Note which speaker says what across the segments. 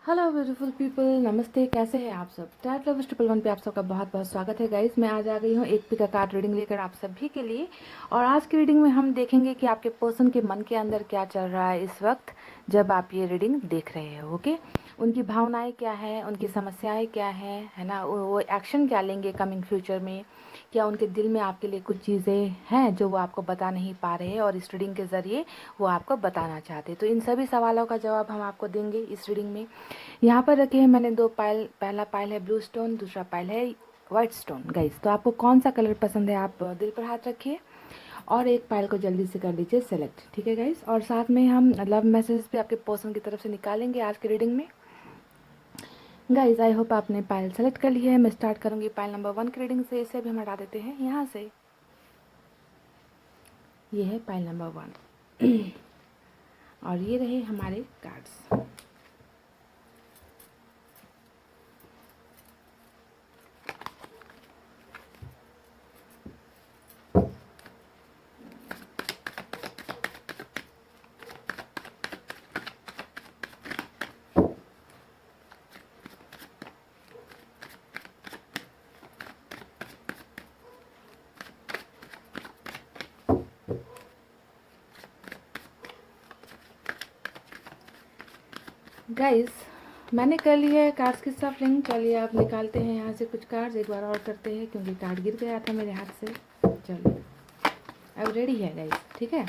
Speaker 1: Hello beautiful people, नमस्ते। कैसे हैं आप सब? टैट लवर्स 111 पे आप सबका बहुत बहुत स्वागत है गाइस। मैं आज आ गई हूँ एक पिका कार्ड रीडिंग लेकर आप सभी के लिए। और आज की रीडिंग में हम देखेंगे कि आपके पर्सन के मन के अंदर क्या चल रहा है इस वक्त जब आप ये रीडिंग देख रहे हो। ओके, उनकी भावनाएं क्या है, उनकी समस्याएं क्या है ना, वो एक्शन क्या लेंगे कमिंग फ्यूचर में। क्या उनके दिल में आपके लिए कुछ चीज़ें हैं जो वो आपको बता नहीं पा रहे हैं और इस रीडिंग के ज़रिए वो आपको बताना चाहते हैं। तो इन सभी सवालों का जवाब हम आपको देंगे इस रीडिंग में। यहाँ पर रखे हैं मैंने दो पायल। पहला पायल है ब्लू स्टोन, दूसरा पायल है वाइट स्टोन। गाइस, तो आपको कौन सा कलर पसंद है आप दिल पर हाथ रखिए और एक पायल को जल्दी से कर लीजिए सेलेक्ट। ठीक है गाइस, और साथ में हम लव मैसेज भी आपके पर्सन की तरफ से निकालेंगे आज की रीडिंग में। गाइस, आई होप आपने पायल सेलेक्ट कर ली है। मैं स्टार्ट करूंगी पायल नंबर 1 की रीडिंग से। इसे भी हम हटा देते हैं यहाँ से। ये है पायल नंबर 1 और ये रहे हमारे कार्ड्स। गाइस, मैंने कर लिया है कार्ड्स की सफलिंग। चलिए आप निकालते हैं यहाँ से कुछ कार्ड्स, एक बार और करते हैं क्योंकि कार्ड गिर गया था मेरे हाथ से। चलिए अब रेडी है गाइस, ठीक है।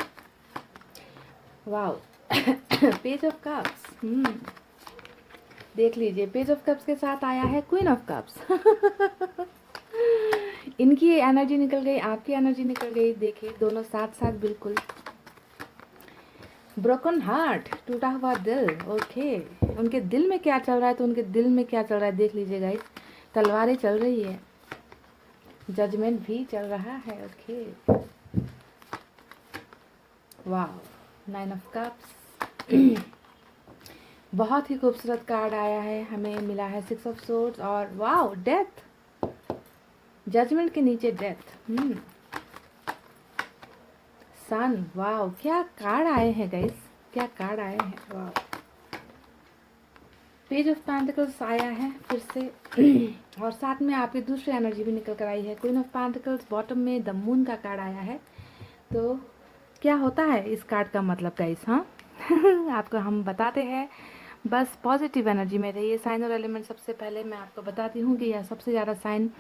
Speaker 1: Wow page of cups. देख लीजिए, पेज ऑफ कप्स के साथ आया है क्वीन ऑफ कप्स इनकी एनर्जी निकल गई, आपकी एनर्जी निकल गई। देखिए दोनों साथ साथ बिल्कुल। ब्रोकन हार्ट, टूटा हुआ दिल। ओके, उनके दिल में क्या चल रहा है, तो उनके दिल में क्या चल रहा है देख लीजिए गाइस। तलवारें चल रही है, जजमेंट भी चल रहा है। ओके, वाह, 9 ऑफ कप्स बहुत ही खूबसूरत कार्ड आया है। हमें मिला है 6 ऑफ सोर्ड्स और वाह डेथ। जजमेंट के नीचे डेथ। सन। वाह, क्या कार्ड आए हैं गाइस, क्या कार्ड आए हैं। वाह, पेज ऑफ पेंटिकल्स आया है फिर से और साथ में आपकी दूसरी एनर्जी भी निकल कर आई है। क्वीन ऑफ पेंटिकल्स, बॉटम में द मून का कार्ड आया है। तो क्या होता है इस कार्ड का मतलब गाइस? हाँ आपको हम बताते हैं, बस पॉजिटिव एनर्जी में रहिए। साइन और एलिमेंट सबसे पहले मैं आपको बताती हूँ कि यह सबसे ज़्यादा साइन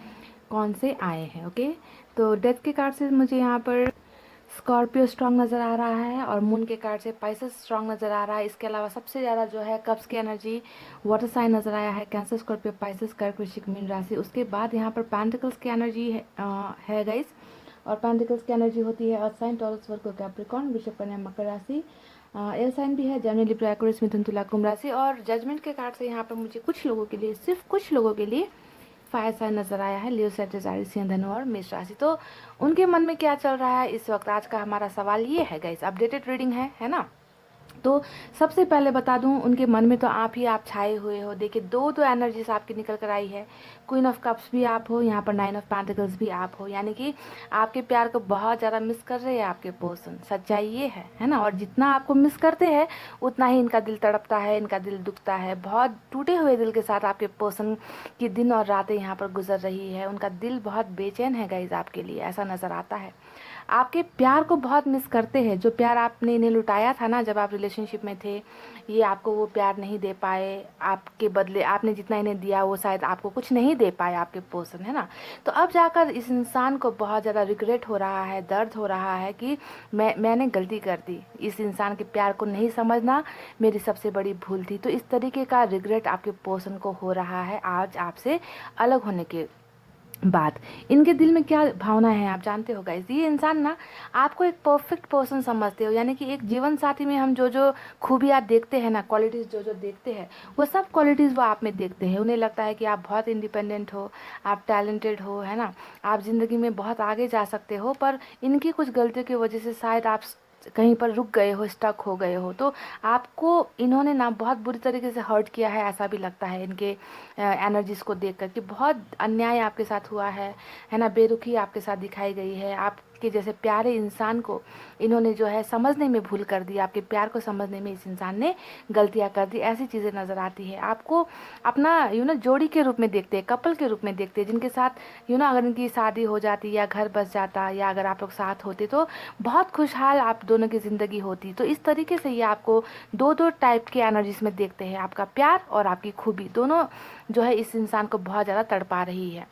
Speaker 1: कौन से आए हैं। ओके, तो डेथ के कार्ड से मुझे यहाँ पर स्कॉर्पियो स्ट्रांग नज़र आ रहा है और मून के कार्ड से पाइसेस स्ट्रांग नज़र आ रहा है। इसके अलावा सबसे ज़्यादा जो है कप्स की एनर्जी वाटर साइन नज़र आया है, कैंसर, स्कॉर्पियो, पाइसेस, कर्क, वृश्चिक, मीन राशि। उसके बाद यहाँ पर पेंटिकल्स की एनर्जी है गाइस, और पेंटिकल्स की एनर्जी होती है अर्थ साइन, टॉरस, वर्गो, कैप्रिकॉर्न, वृषभ, कन्या, मकर राशि। एयर साइन भी है, जेमिनी, लिब्रा, एक्वेरियस, मिथुन, तुला, कुंभ राशि। और जजमेंट के कार्ड से यहाँ पर मुझे कुछ लोगों के लिए, सिर्फ कुछ लोगों के लिए फायर साइन नजर आया है, लियो, सेजिटेरियस, एरीज, सिंह, धनु और मेष राशि। तो उनके मन में क्या चल रहा है इस वक्त, आज का हमारा सवाल ये है गाइस। अपडेटेड रीडिंग है ना। तो सबसे पहले बता दूं, उनके मन में तो आप ही आप छाए हुए हो। देखिए दो दो एनर्जीज आपकी निकल कर आई है। क्वीन ऑफ कप्स भी आप हो, यहाँ पर 9 ऑफ पेंटिकल्स भी आप हो, यानी कि आपके प्यार को बहुत ज़्यादा मिस कर रहे हैं आपके पर्सन। सच्चाई ये है ना। और जितना आपको मिस करते हैं उतना ही इनका दिल तड़पता है, इनका दिल दुखता है। बहुत टूटे हुए दिल के साथ आपके पर्सन की दिन और रातें यहाँ पर गुजर रही है। उनका दिल बहुत बेचैन है गाइज आपके लिए, ऐसा नज़र आता है। आपके प्यार को बहुत मिस करते हैं। जो प्यार आपने इन्हें लुटाया था ना जब आप रिलेशनशिप में थे, ये आपको वो प्यार नहीं दे पाए। आपके बदले आपने जितना इन्हें दिया वो शायद आपको कुछ नहीं दे पाए आपके पर्सन, है ना। तो अब जाकर इस इंसान को बहुत ज़्यादा रिग्रेट हो रहा है, दर्द हो रहा है कि मैंने गलती कर दी। इस इंसान के प्यार को नहीं समझना मेरी सबसे बड़ी भूल थी। तो इस तरीके का रिग्रेट आपके पर्सन को हो रहा है आज आपसे अलग होने के बात। इनके दिल में क्या भावना है आप जानते हो गाइस। ये इंसान ना आपको एक परफेक्ट पर्सन समझते हो, यानी कि एक जीवन साथी में हम जो जो खूबियाँ देखते हैं ना, क्वालिटीज़ जो जो देखते हैं, वो सब क्वालिटीज़ वो आप में देखते हैं। उन्हें लगता है कि आप बहुत इंडिपेंडेंट हो, आप टैलेंटेड हो, है ना, आप ज़िंदगी में बहुत आगे जा सकते हो। पर इनकी कुछ गलतियों की वजह से शायद आप कहीं पर रुक गए हो, स्टक हो गए हो। तो आपको इन्होंने ना बहुत बुरी तरीके से हर्ट किया है, ऐसा भी लगता है इनके एनर्जीज को देख कर कि बहुत अन्याय आपके साथ हुआ है ना। बेरुखी आपके साथ दिखाई गई है। आप कि जैसे प्यारे इंसान को इन्होंने जो है समझने में भूल कर दी, आपके प्यार को समझने में इस इंसान ने गलतियाँ कर दी, ऐसी चीज़ें नज़र आती है। आपको अपना जोड़ी के रूप में देखते हैं, कपल के रूप में देखते हैं, जिनके साथ अगर इनकी शादी हो जाती या घर बस जाता या अगर आप लोग साथ होते तो बहुत खुशहाल आप दोनों की ज़िंदगी होती। तो इस तरीके से ये आपको दो दो टाइप के एनर्जीज में देखते हैं, आपका प्यार और आपकी खूबी दोनों जो है इस इंसान को बहुत ज़्यादा तड़पा रही है।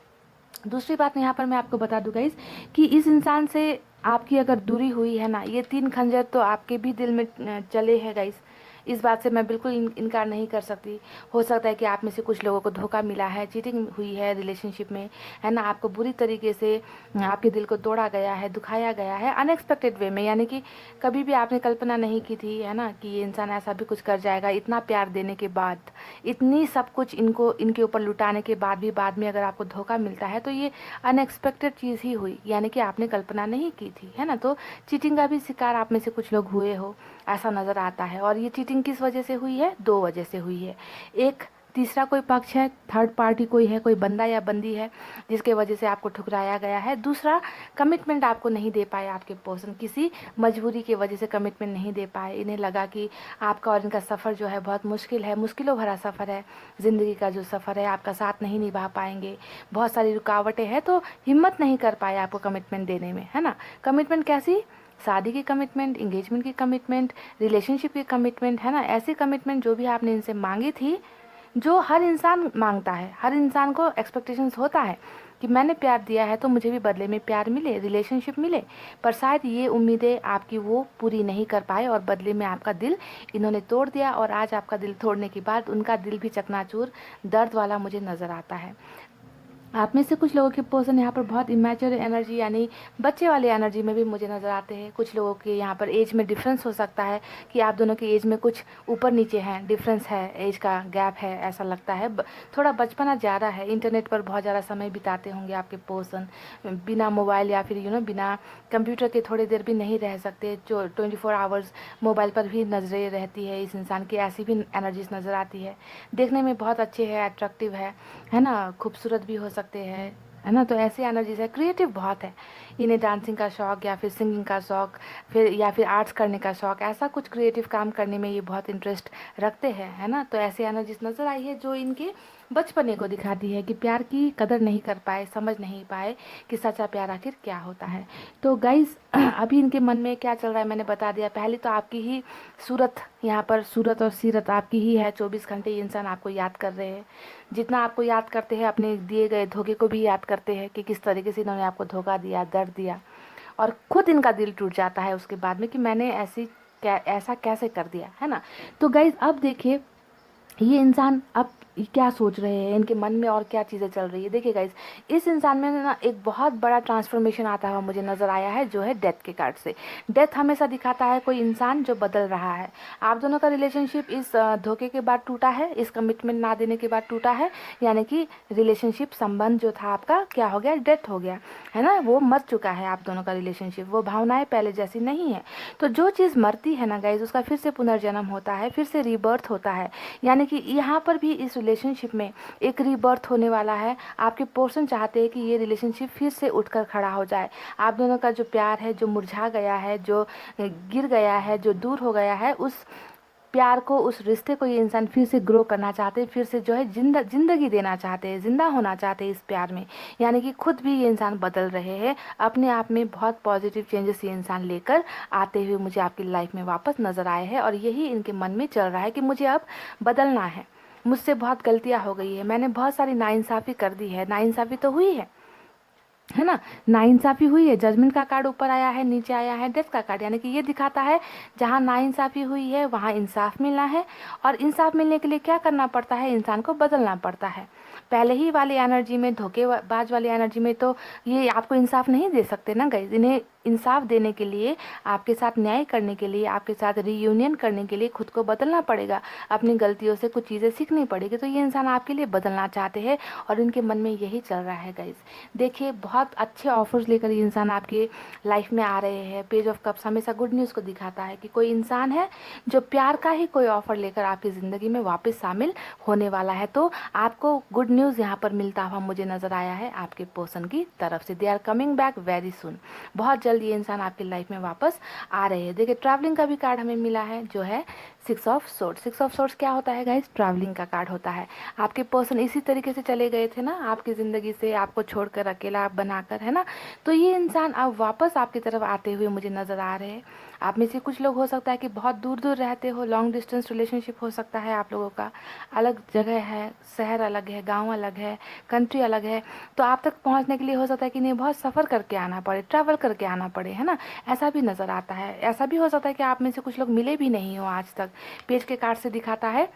Speaker 1: दूसरी बात यहाँ पर मैं आपको बता दूँ गाइस कि इस इंसान से आपकी अगर दूरी हुई है ना, ये 3 खंजर तो आपके भी दिल में चले हैं गाइस। इस बात से मैं बिल्कुल इनकार नहीं कर सकती। हो सकता है कि आप में से कुछ लोगों को धोखा मिला है, चीटिंग हुई है रिलेशनशिप में, है ना, आपको बुरी तरीके से आपके दिल को तोड़ा गया है, दुखाया गया है अनएक्सपेक्टेड वे में, यानी कि कभी भी आपने कल्पना नहीं की थी, है ना, कि ये इंसान ऐसा भी कुछ कर जाएगा। इतना प्यार देने के बाद, इतनी सब कुछ इनके ऊपर लुटाने के बाद भी बाद में अगर आपको धोखा मिलता है तो ये अनएक्सपेक्टेड चीज़ ही हुई, यानी कि आपने कल्पना नहीं की थी, है ना। तो चीटिंग का भी शिकार आप में से कुछ लोग हुए हो, ऐसा नज़र आता है। और ये चीटिंग किस वजह से हुई है? 2 वजह से हुई है। एक, तीसरा कोई पक्ष है, थर्ड पार्टी कोई है, कोई बंदा या बंदी है जिसके वजह से आपको ठुकराया गया है। दूसरा, कमिटमेंट आपको नहीं दे पाए आपके पर्सन, किसी मजबूरी की वजह से कमिटमेंट नहीं दे पाए। इन्हें लगा कि आपका और इनका सफ़र जो है बहुत मुश्किल है, मुश्किलों भरा सफ़र है, ज़िंदगी का जो सफ़र है, आपका साथ नहीं निभा पाएंगे, बहुत सारी रुकावटें हैं, तो हिम्मत नहीं कर पाए आपको कमिटमेंट देने में, है ना। कमिटमेंट कैसी? शादी की कमिटमेंट, इंगेजमेंट की कमिटमेंट, रिलेशनशिप की कमिटमेंट, है ना। ऐसी कमिटमेंट जो भी आपने इनसे मांगी थी, जो हर इंसान मांगता है, हर इंसान को एक्सपेक्टेशंस होता है कि मैंने प्यार दिया है तो मुझे भी बदले में प्यार मिले, रिलेशनशिप मिले। पर शायद ये उम्मीदें आपकी वो पूरी नहीं कर पाए और बदले में आपका दिल इन्होंने तोड़ दिया। और आज आपका दिल तोड़ने के बाद उनका दिल भी चकनाचूर, दर्द वाला मुझे नज़र आता है। आप में से कुछ लोगों के पर्सन यहाँ पर बहुत इमेच्योर एनर्जी यानी बच्चे वाले एनर्जी में भी मुझे नज़र आते हैं। कुछ लोगों के यहाँ पर एज में डिफरेंस हो सकता है कि आप दोनों की एज में कुछ ऊपर नीचे हैं, डिफरेंस है, एज का गैप है, ऐसा लगता है। थोड़ा बचपना ज़्यादा है, इंटरनेट पर बहुत ज़्यादा समय बिताते होंगे आपके पर्सन, बिना मोबाइल या फिर बिना कंप्यूटर के थोड़ी देर भी नहीं रह सकते, जो 24 आवर्स मोबाइल पर भी नजरें रहती है इस इंसान की, ऐसी भी एनर्जीज नज़र आती है। देखने में बहुत अच्छे है, अट्रैक्टिव है ना, खूबसूरत भी हो सकते हैं, है ना। तो ऐसी एनर्जीज है, क्रिएटिव बहुत है। इन्हें डांसिंग का शौक या फिर सिंगिंग का शौक, फिर या फिर आर्ट्स करने का शौक, ऐसा कुछ क्रिएटिव काम करने में ये बहुत इंटरेस्ट रखते हैं, है ना। तो ऐसी एनर्जीज नज़र आई है जो इनके बचपने को दिखाती है कि प्यार की कदर नहीं कर पाए, समझ नहीं पाए कि सच्चा प्यार आखिर क्या होता है। तो गाइज अभी इनके मन में क्या चल रहा है मैंने बता दिया। पहले तो आपकी ही सूरत, यहाँ पर सूरत और सीरत आपकी ही है, 24 घंटे ये इंसान आपको याद कर रहे हैं। जितना आपको याद करते हैं, अपने दिए गए धोखे को भी याद करते हैं कि किस तरीके से इन्होंने आपको धोखा दिया, दर्द दिया, और खुद इनका दिल टूट जाता है उसके बाद में कि मैंने ऐसा कैसे कर दिया, है ना। तो गाइज अब देखिए ये इंसान अब क्या सोच रहे हैं, इनके मन में और क्या चीज़ें चल रही है। देखिए गाइस, इस इंसान में ना एक बहुत बड़ा ट्रांसफॉर्मेशन आता हुआ मुझे नज़र आया है, जो है डेथ के कार्ड से। डेथ हमेशा दिखाता है कोई इंसान जो बदल रहा है। आप दोनों का रिलेशनशिप इस धोखे के बाद टूटा है, इस कमिटमेंट ना देने के बाद टूटा है, यानी कि रिलेशनशिप संबंध जो था आपका क्या हो गया, डेथ हो गया, है ना। वो मर चुका है आप दोनों का रिलेशनशिप, वो भावनाएं पहले जैसी नहीं है। तो जो चीज़ मरती है ना गाइज, उसका फिर से पुनर्जन्म होता है, फिर से रीबर्थ होता है, यानी कि यहाँ पर भी इस रिलेशनशिप में एक रीबर्थ होने वाला है। आपके पर्सन चाहते हैं कि ये रिलेशनशिप फिर से उठकर खड़ा हो जाए। आप दोनों का जो प्यार है, जो मुरझा गया है, जो गिर गया है, जो दूर हो गया है, उस प्यार को, उस रिश्ते को ये इंसान फिर से ग्रो करना चाहते हैं, फिर से जो है जिंदगी देना चाहते हैं, जिंदा होना चाहते हैं इस प्यार में। यानी कि खुद भी ये इंसान बदल रहे हैं, अपने आप में बहुत पॉजिटिव चेंजेस ये इंसान लेकर आते हुए मुझे आपकी लाइफ में वापस नज़र आए हैं। और यही इनके मन में चल रहा है कि मुझे अब बदलना है, मुझसे बहुत गलतियाँ हो गई है, मैंने बहुत सारी नाइंसाफ़ी कर दी है, नाइंसाफ़ी तो हुई है ना, नाइंसाफ़ी हुई है। जजमेंट का कार्ड ऊपर आया है, नीचे आया है डेथ का कार्ड, यानी कि ये दिखाता है जहाँ नाइंसाफ़ी हुई है वहाँ इंसाफ मिलना है। और इंसाफ मिलने के लिए क्या करना पड़ता है, इंसान को बदलना पड़ता है। पहले ही वाली एनर्जी में, धोखेबाज वाली एनर्जी में तो ये आपको इंसाफ नहीं दे सकते ना गाइज। इन्हें इंसाफ देने के लिए, आपके साथ न्याय करने के लिए, आपके साथ रीयूनियन करने के लिए खुद को बदलना पड़ेगा, अपनी गलतियों से कुछ चीज़ें सीखनी पड़ेगी। तो ये इंसान आपके लिए बदलना चाहते हैं और इनके मन में यही चल रहा है गाइज। देखिए बहुत अच्छे ऑफर्स लेकर ये इंसान आपके लाइफ में आ रहे हैं। पेज ऑफ कप्स हमेशा गुड न्यूज़ को दिखाता है कि कोई इंसान है जो प्यार का ही कोई ऑफर लेकर आपकी ज़िंदगी में वापस शामिल होने वाला है। तो आपको गुड न्यूज़ यहाँ पर मिलता हुआ मुझे नज़र आया है आपके पर्सन की तरफ से। They are coming back very soon, बहुत जल्द जल्द ये इंसान आपकी लाइफ में वापस आ रहे हैं। देखिए ट्रैवलिंग का भी कार्ड हमें मिला है जो है 6 ऑफ सोर्ड्स। 6 ऑफ सोर्ड्स क्या होता है गाइस? ट्रैवलिंग का कार्ड होता है। आपके पर्सन इसी तरीके से चले गए थे ना आपकी ज़िंदगी से, आपको छोड़कर अकेला बनाकर, है ना। तो ये इंसान अब वापस आपकी तरफ आते हुए मुझे नज़र आ रहे हैं। आप में से कुछ लोग हो सकता है कि बहुत दूर दूर रहते हो, लॉन्ग डिस्टेंस रिलेशनशिप हो सकता है आप लोगों का, अलग जगह है, शहर अलग है, गांव अलग है, कंट्री अलग है। तो आप तक पहुंचने के लिए हो सकता है कि नहीं बहुत सफ़र करके आना पड़े, ट्रैवल करके आना पड़े, है ना। ऐसा भी नज़र आता है। ऐसा भी हो सकता है कि आप में से कुछ लोग मिले भी नहीं हो आज तक। पेज के कार्ड से दिखाता है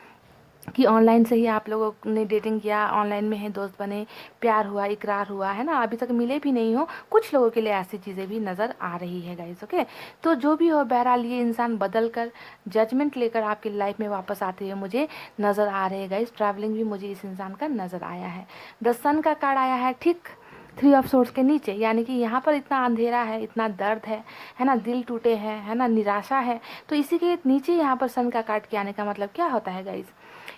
Speaker 1: कि ऑनलाइन से ही आप लोगों ने डेटिंग किया, ऑनलाइन में है दोस्त बने, प्यार हुआ, इकरार हुआ, है ना, अभी तक मिले भी नहीं हो। कुछ लोगों के लिए ऐसी चीज़ें भी नज़र आ रही है गाइस। ओके, तो जो भी हो, बहरहाल ये इंसान बदल कर जजमेंट लेकर आपकी लाइफ में वापस आते हुए मुझे नज़र आ रहे हैं गाइस। ट्रैवलिंग भी मुझे इस इंसान का नज़र आया है। द सन का कार्ड आया है ठीक 3 ऑफ सोर्ड्स के नीचे, यानी कि यहाँ पर इतना अंधेरा है, इतना दर्द है ना, दिल टूटे हैं, है ना, निराशा है। तो इसी के नीचे यहाँ पर सन का कार्ड के आने का मतलब क्या होता है गाइस?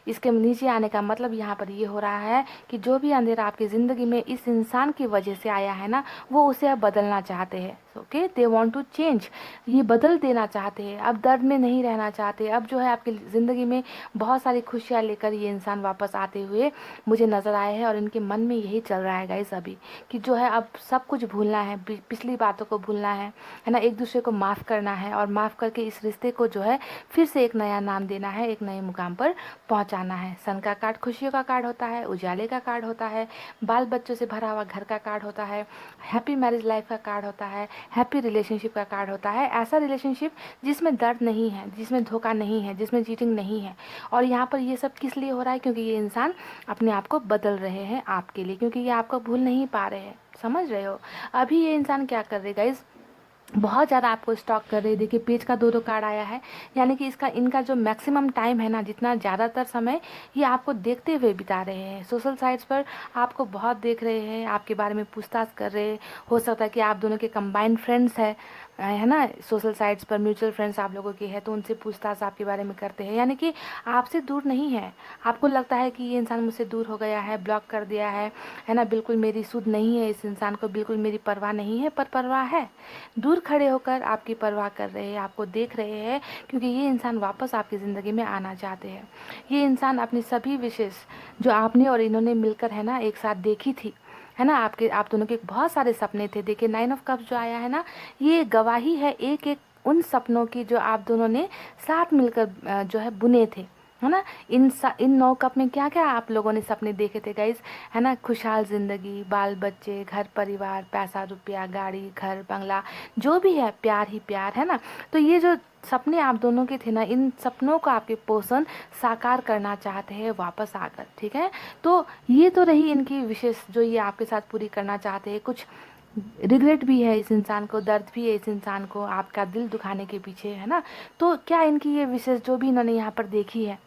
Speaker 1: इसके नीचे आने का मतलब यहाँ पर ये हो रहा है कि जो भी अंधेरा आपकी ज़िंदगी में इस इंसान की वजह से आया है ना, वो उसे अब बदलना चाहते हैं। Okay, they want to change, ये बदल देना चाहते हैं, अब दर्द में नहीं रहना चाहते। अब जो है आपकी ज़िंदगी में बहुत सारी खुशियाँ लेकर ये इंसान वापस आते हुए मुझे नज़र आए हैं। और इनके मन में यही चल रहा है गाइस अभी कि जो है अब सब कुछ भूलना है, पिछली बातों को भूलना है ना, एक दूसरे को माफ़ करना है और माफ़ करके इस रिश्ते को जो है फिर से एक नया नाम देना है, एक नए मुकाम पर पहुंचाना है। सन का कार्ड खुशियों का कार्ड होता है, उजाले का कार्ड होता है, बाल बच्चों से भरा हुआ घर का कार्ड होता है, हैप्पी मैरिज लाइफ का कार्ड होता है, हैप्पी रिलेशनशिप का कार्ड होता है। ऐसा रिलेशनशिप जिसमें दर्द नहीं है, जिसमें धोखा नहीं है, जिसमें चीटिंग नहीं है। और यहाँ पर ये सब किस लिए हो रहा है? क्योंकि ये इंसान अपने आप को बदल रहे हैं आपके लिए, क्योंकि ये आपको भूल नहीं पा रहे हैं। समझ रहे हो? अभी ये इंसान क्या कर रहे गाइस, बहुत ज़्यादा आपको स्टॉक कर रही है। देखिए पेज का 2 कार्ड आया है, यानी कि इनका जो मैक्सिमम टाइम है ना, जितना ज़्यादातर समय ये आपको देखते हुए बिता रहे हैं। सोशल साइट्स पर आपको बहुत देख रहे हैं, आपके बारे में पूछताछ कर रहे हैं। हो सकता है कि आप दोनों के कंबाइंड फ्रेंड्स है ना, सोशल साइट्स पर म्यूचुअल फ्रेंड्स आप लोगों के हैं, तो उनसे पूछताछ आपके बारे में करते हैं। यानी कि आपसे दूर नहीं है। आपको लगता है कि ये इंसान मुझसे दूर हो गया है, ब्लॉक कर दिया है ना, बिल्कुल मेरी सुध नहीं है इस इंसान को, बिल्कुल मेरी परवाह नहीं है, पर परवाह है। दूर खड़े होकर आपकी परवाह कर रहे हैं, आपको देख रहे हैं, क्योंकि ये इंसान वापस आपकी ज़िंदगी में आना चाहते हैं। ये इंसान अपनी सभी विशेष जो आपने और इन्होंने मिलकर है ना एक साथ देखी थी, है ना, आप दोनों के बहुत सारे सपने थे। देखिए 9 ऑफ कप्स जो आया है ना, ये गवाही है एक एक उन सपनों की जो आप दोनों ने साथ मिलकर जो है बुने थे, है ना। इन 9 कप में क्या क्या आप लोगों ने सपने देखे थे गाइस, है ना? खुशहाल ज़िंदगी, बाल बच्चे, घर परिवार, पैसा रुपया, गाड़ी, घर बंगला, जो भी है प्यार ही प्यार, है ना। तो ये जो सपने आप दोनों के थे ना, इन सपनों को आपके पर्सन साकार करना चाहते हैं वापस आकर, ठीक है। तो ये तो रही इनकी विशेष जो ये आपके साथ पूरी करना चाहते हैं। कुछ रिग्रेट भी है इस इंसान को, दर्द भी है इस इंसान को आपका दिल दुखाने के पीछे, है ना। तो क्या इनकी ये विशेष जो भी इन्होंने यहाँ पर देखी है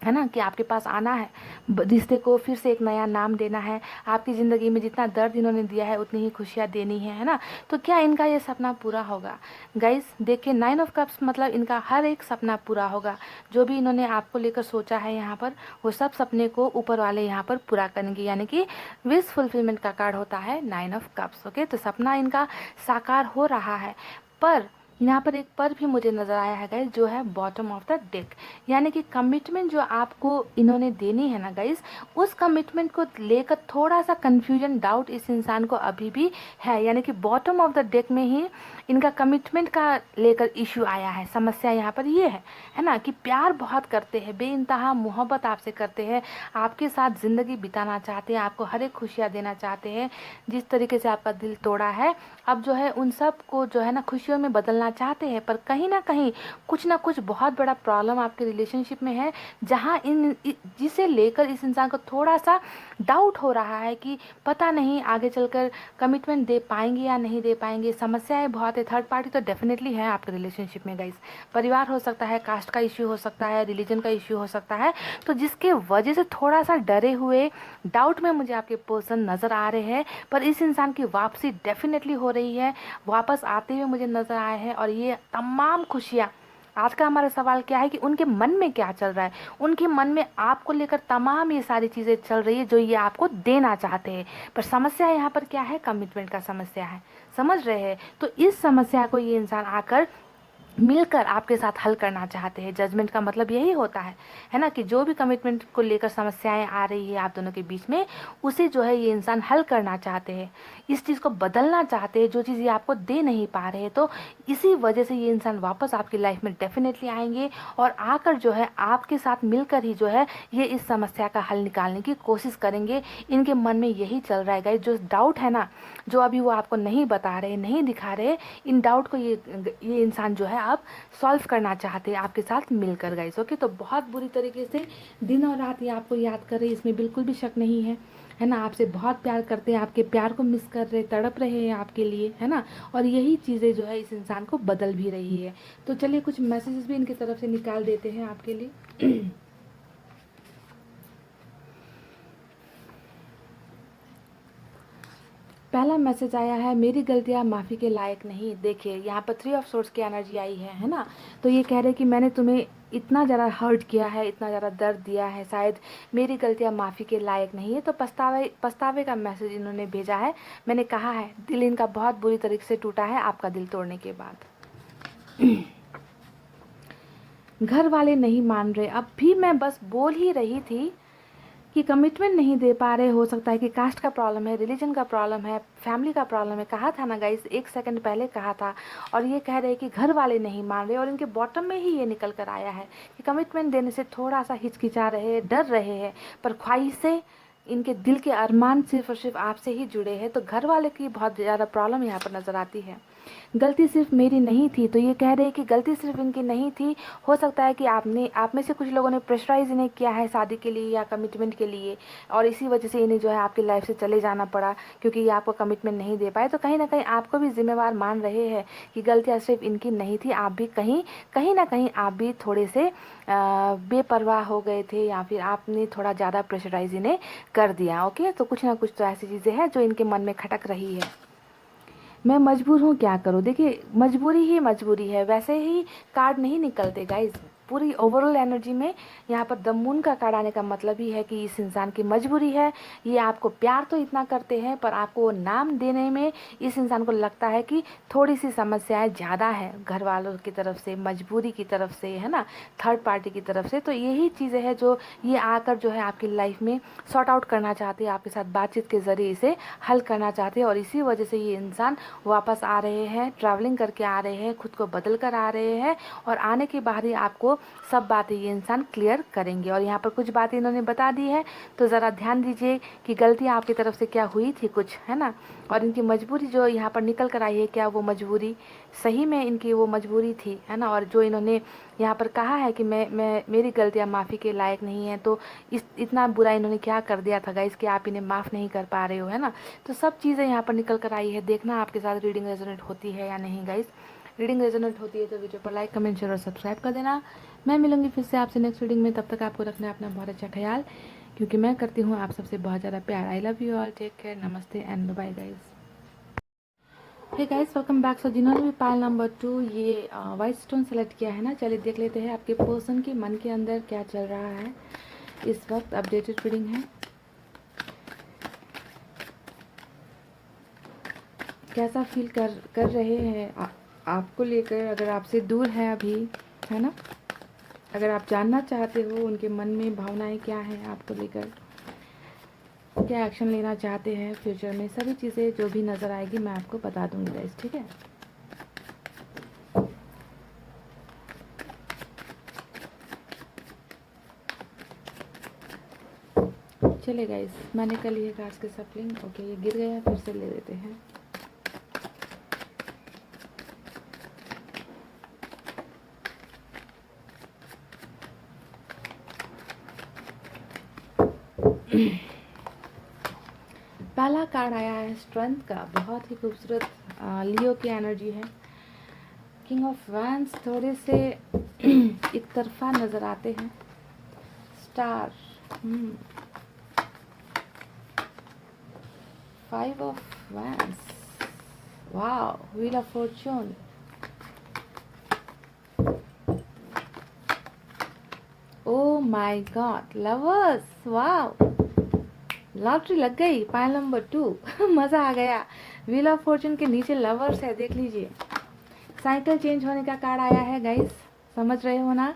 Speaker 1: ना, कि आपके पास आना है, रिश्ते को फिर से एक नया नाम देना है, आपकी ज़िंदगी में जितना दर्द इन्होंने दिया है उतनी ही खुशियाँ देनी है ना। तो क्या इनका ये सपना पूरा होगा गाइस? देखिए 9 ऑफ कप्स मतलब इनका हर एक सपना पूरा होगा। जो भी इन्होंने आपको लेकर सोचा है यहाँ पर, वो सब सपने को ऊपर वाले यहाँ पर पूरा करेंगे, यानी कि विश फुलफिलमेंट का कार्ड होता है 9 ऑफ कप्स। ओके, तो सपना इनका साकार हो रहा है। पर यहाँ पर एक पर भी मुझे नज़र आया है गाइस, जो है बॉटम ऑफ द डेक, यानी कि कमिटमेंट जो आपको इन्होंने देनी है ना गाइस, उस कमिटमेंट को लेकर थोड़ा सा कन्फ्यूजन, डाउट इस इंसान को अभी भी है। यानी कि बॉटम ऑफ द डेक में ही इनका कमिटमेंट का लेकर इशू आया है। समस्या यहाँ पर ये है ना, कि प्यार बहुत करते हैं, बेइंतहा मोहब्बत आपसे करते हैं, आपके साथ ज़िंदगी बिताना चाहते हैं, आपको हर एक खुशियाँ देना चाहते हैं। जिस तरीके से आपका दिल तोड़ा है, अब जो है उन सब को जो है ना खुशियों में बदलना चाहते हैं। पर कहीं ना कहीं कुछ ना कुछ बहुत बड़ा प्रॉब्लम आपके रिलेशनशिप में है, जहाँ जिसे लेकर इस इंसान को थोड़ा सा डाउट हो रहा है कि पता नहीं आगे चलकर कमिटमेंट दे पाएंगे या नहीं दे पाएंगे। समस्याएं बहुत है, थर्ड पार्टी तो डेफिनेटली है आपके रिलेशनशिप में गाइस। परिवार हो सकता है, कास्ट का इश्यू हो सकता है, रिलीजन का इश्यू हो सकता है, तो जिसके वजह से थोड़ा सा डरे हुए, डाउट में मुझे आपके पर्सन नज़र आ रहे हैं। पर इस इंसान की वापसी डेफिनेटली हो रही है, वापस आते हुए मुझे नज़र आए हैं। और ये तमाम खुशियाँ आज का हमारा सवाल क्या है कि उनके मन में क्या चल रहा है। उनके मन में आपको लेकर तमाम ये सारी चीज़ें चल रही है जो ये आपको देना चाहते हैं, पर समस्या यहाँ पर क्या है, कमिटमेंट का समस्या है, समझ रहे हैं। तो इस समस्या को ये इंसान आकर मिलकर आपके साथ हल करना चाहते हैं। जजमेंट का मतलब यही होता है ना, कि जो भी कमिटमेंट को लेकर समस्याएं आ रही है आप दोनों के बीच में, उसे जो है ये इंसान हल करना चाहते हैं, इस चीज़ को बदलना चाहते हैं, जो चीज़ ये आपको दे नहीं पा रहे हैं। तो इसी वजह से ये इंसान वापस आपकी लाइफ में डेफिनेटली आएंगे और आकर जो है आपके साथ मिलकर ही जो है ये इस समस्या का हल निकालने की कोशिश करेंगे। इनके मन में यही चल रहा है गाइस, जो डाउट है ना, जो अभी वो आपको नहीं बता रहे, नहीं दिखा रहे, इन डाउट को ये इंसान जो है आप सॉल्व करना चाहते हैं आपके साथ मिलकर गाइस। ओके, तो बहुत बुरी तरीके से दिन और रात ये आपको याद कर रहे हैं, इसमें बिल्कुल भी शक नहीं है ना। आपसे बहुत प्यार करते हैं, आपके प्यार को मिस कर रहे, तड़प रहे हैं आपके लिए, है ना। और यही चीज़ें जो है इस इंसान को बदल भी रही है। तो चलिए कुछ मैसेजेस भी इनकी तरफ से निकाल देते हैं आपके लिए। पहला मैसेज आया है, मेरी गलतियाँ माफ़ी के लायक नहीं। देखिए यहाँ पर 3 ऑफ सोर्ड्स की एनर्जी आई है ना। तो ये कह रहे हैं कि मैंने तुम्हें इतना ज़्यादा हर्ट किया है, इतना ज़्यादा दर्द दिया है, शायद मेरी गलतियाँ माफ़ी के लायक नहीं है। तो पछतावे का मैसेज इन्होंने भेजा है। मैंने कहा है दिल इनका बहुत बुरी तरीके से टूटा है आपका दिल तोड़ने के बाद। घर वाले नहीं मान रहे। अब भी मैं बस बोल ही रही थी कि कमिटमेंट नहीं दे पा रहे। हो सकता है कि कास्ट का प्रॉब्लम है, रिलीजन का प्रॉब्लम है, फैमिली का प्रॉब्लम है। कहा था ना गाइस, 1 सेकंड पहले कहा था। और ये कह रहे हैं कि घर वाले नहीं मान रहे और इनके बॉटम में ही ये निकल कर आया है कि कमिटमेंट देने से थोड़ा सा हिचकिचा रहे हैं, डर रहे हैं, पर ख्वाहिशें, इनके दिल के अरमान सिर्फ और सिर्फ आपसे ही जुड़े हैं। तो घर वाले की बहुत ज़्यादा प्रॉब्लम यहाँ पर नज़र आती है। गलती सिर्फ मेरी नहीं थी। तो ये कह रहे हैं कि गलती सिर्फ इनकी नहीं थी। हो सकता है कि आप में से कुछ लोगों ने प्रेशराइज इन्हें किया है शादी के लिए या कमिटमेंट के लिए, और इसी वजह से इन्हें जो है आपकी लाइफ से चले जाना पड़ा, क्योंकि ये आपको कमिटमेंट नहीं दे पाए। तो कहीं ना कहीं आपको भी जिम्मेवार मान रहे हैं कि गलतियाँ सिर्फ इनकी नहीं थी। आप भी कहीं ना कहीं आप भी थोड़े से बेपरवाह हो गए थे, या फिर आपने थोड़ा ज़्यादा प्रेशराइज इन्हें कर दिया। ओके, तो कुछ ना कुछ तो ऐसी चीज़ें हैं जो इनके मन में खटक रही है। मैं मजबूर हूँ, क्या करूँ। देखिए मजबूरी ही मजबूरी है, वैसे ही कार्ड नहीं निकलते गाइज। पूरी ओवरऑल एनर्जी में यहाँ पर द मून का कार्ड आने का मतलब ही है कि इस इंसान की मजबूरी है। ये आपको प्यार तो इतना करते हैं, पर आपको वो नाम देने में इस इंसान को लगता है कि थोड़ी सी समस्याएं ज़्यादा है, घर वालों की तरफ से, मजबूरी की तरफ से, है ना, थर्ड पार्टी की तरफ से। तो यही चीज़ें हैं जो ये आकर जो है आपकी लाइफ में सॉर्ट आउट करना चाहते हैं, आपके साथ बातचीत के ज़रिए इसे हल करना चाहते हैं। और इसी वजह से ये इंसान वापस आ रहे हैं, ट्रैवलिंग करके आ रहे हैं, खुद को बदल कर आ रहे हैं, और आने के बाद ही आपको सब बातें ये इंसान क्लियर करेंगे। और यहाँ पर कुछ बातें इन्होंने बता दी है, तो ज़रा ध्यान दीजिए कि गलतियाँ आपकी तरफ से क्या हुई थी कुछ, है ना। और इनकी मजबूरी जो यहाँ पर निकल कर आई है, क्या वो मजबूरी सही में इनकी वो मजबूरी थी, है ना। और जो इन्होंने यहाँ पर कहा है कि मेरी गलतियाँ माफ़ी के लायक नहीं है, तो इतना बुरा इन्होंने क्या कर दिया था गाइस कि आप इन्हें माफ़ नहीं कर पा रहे हो, है ना। तो सब चीज़ें यहाँ पर निकल कर आई है। देखना आपके साथ रीडिंग रेजोनेट होती है या नहीं गाइस। रीडिंग रेजोनेट होती है तो वीडियो पर लाइक, कमेंट, शेयर और सब्सक्राइब कर देना। मैं मिलूंगी फिर से आपसे नेक्स्ट रीडिंग में। तब तक आपको रखना है अपना बहुत अच्छा ख्याल, क्योंकि मैं करती हूँ आप सबसे बहुत ज़्यादा प्यार। I love you all, take care, नमस्ते and bye guys. Hey guys, welcome back. So जिन्होंने भी पायल नंबर 2 ये वाइट स्टोन सेलेक्ट किया है ना, चलिए देख लेते हैं आपके पर्सन के मन के अंदर क्या चल रहा है इस वक्त। अपडेटेड रीडिंग है, कैसा फील कर रहे हैं आपको लेकर, अगर आपसे दूर है अभी, है ना। अगर आप जानना चाहते हो उनके मन में भावनाएं क्या हैं आपको लेकर, क्या एक्शन लेना चाहते हैं फ्यूचर में, सभी चीज़ें जो भी नज़र आएगी मैं आपको बता दूंगी गाइस, ठीक है। चले गाइस, मैंने कर लिए कार्ड्स के सफलिंग। ओके, ये गिर गया, फिर से ले लेते हैं। पहला कार्ड आया है स्ट्रेंथ का, बहुत ही खूबसूरत लियो की एनर्जी है। किंग ऑफ वैंड्स थोड़े से एक तरफा नज़र आते हैं। Star, 5 of wands, wow, wheel of Fortune, my God, lovers, wow, lottery लग गई। पाइल नंबर 2 मज़ा आ गया। व्हील ऑफ फॉर्चून के नीचे लवर्स है, देख लीजिए। साइकिल चेंज होने का कार्ड आया है गाइस, समझ रहे हो ना।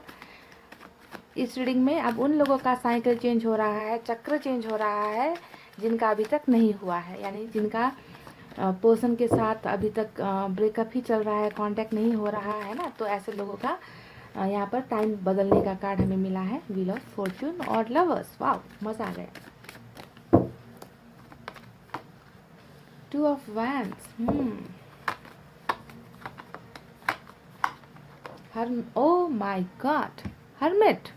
Speaker 1: इस रीडिंग में अब उन लोगों का साइकिल चेंज हो रहा है, चक्र चेंज हो रहा है, जिनका अभी तक नहीं हुआ है, यानी जिनका पर्सन के साथ अभी तक ब्रेकअप ही चल रहा है, कांटेक्ट नहीं हो रहा है ना। तो ऐसे लोगों का यहाँ पर टाइम बदलने का कार्ड हमें मिला है, व्हील ऑफ फॉर्चून और लवर्स। वाओ, मज़ा आ गया। 2 of wands, oh my God, hermit,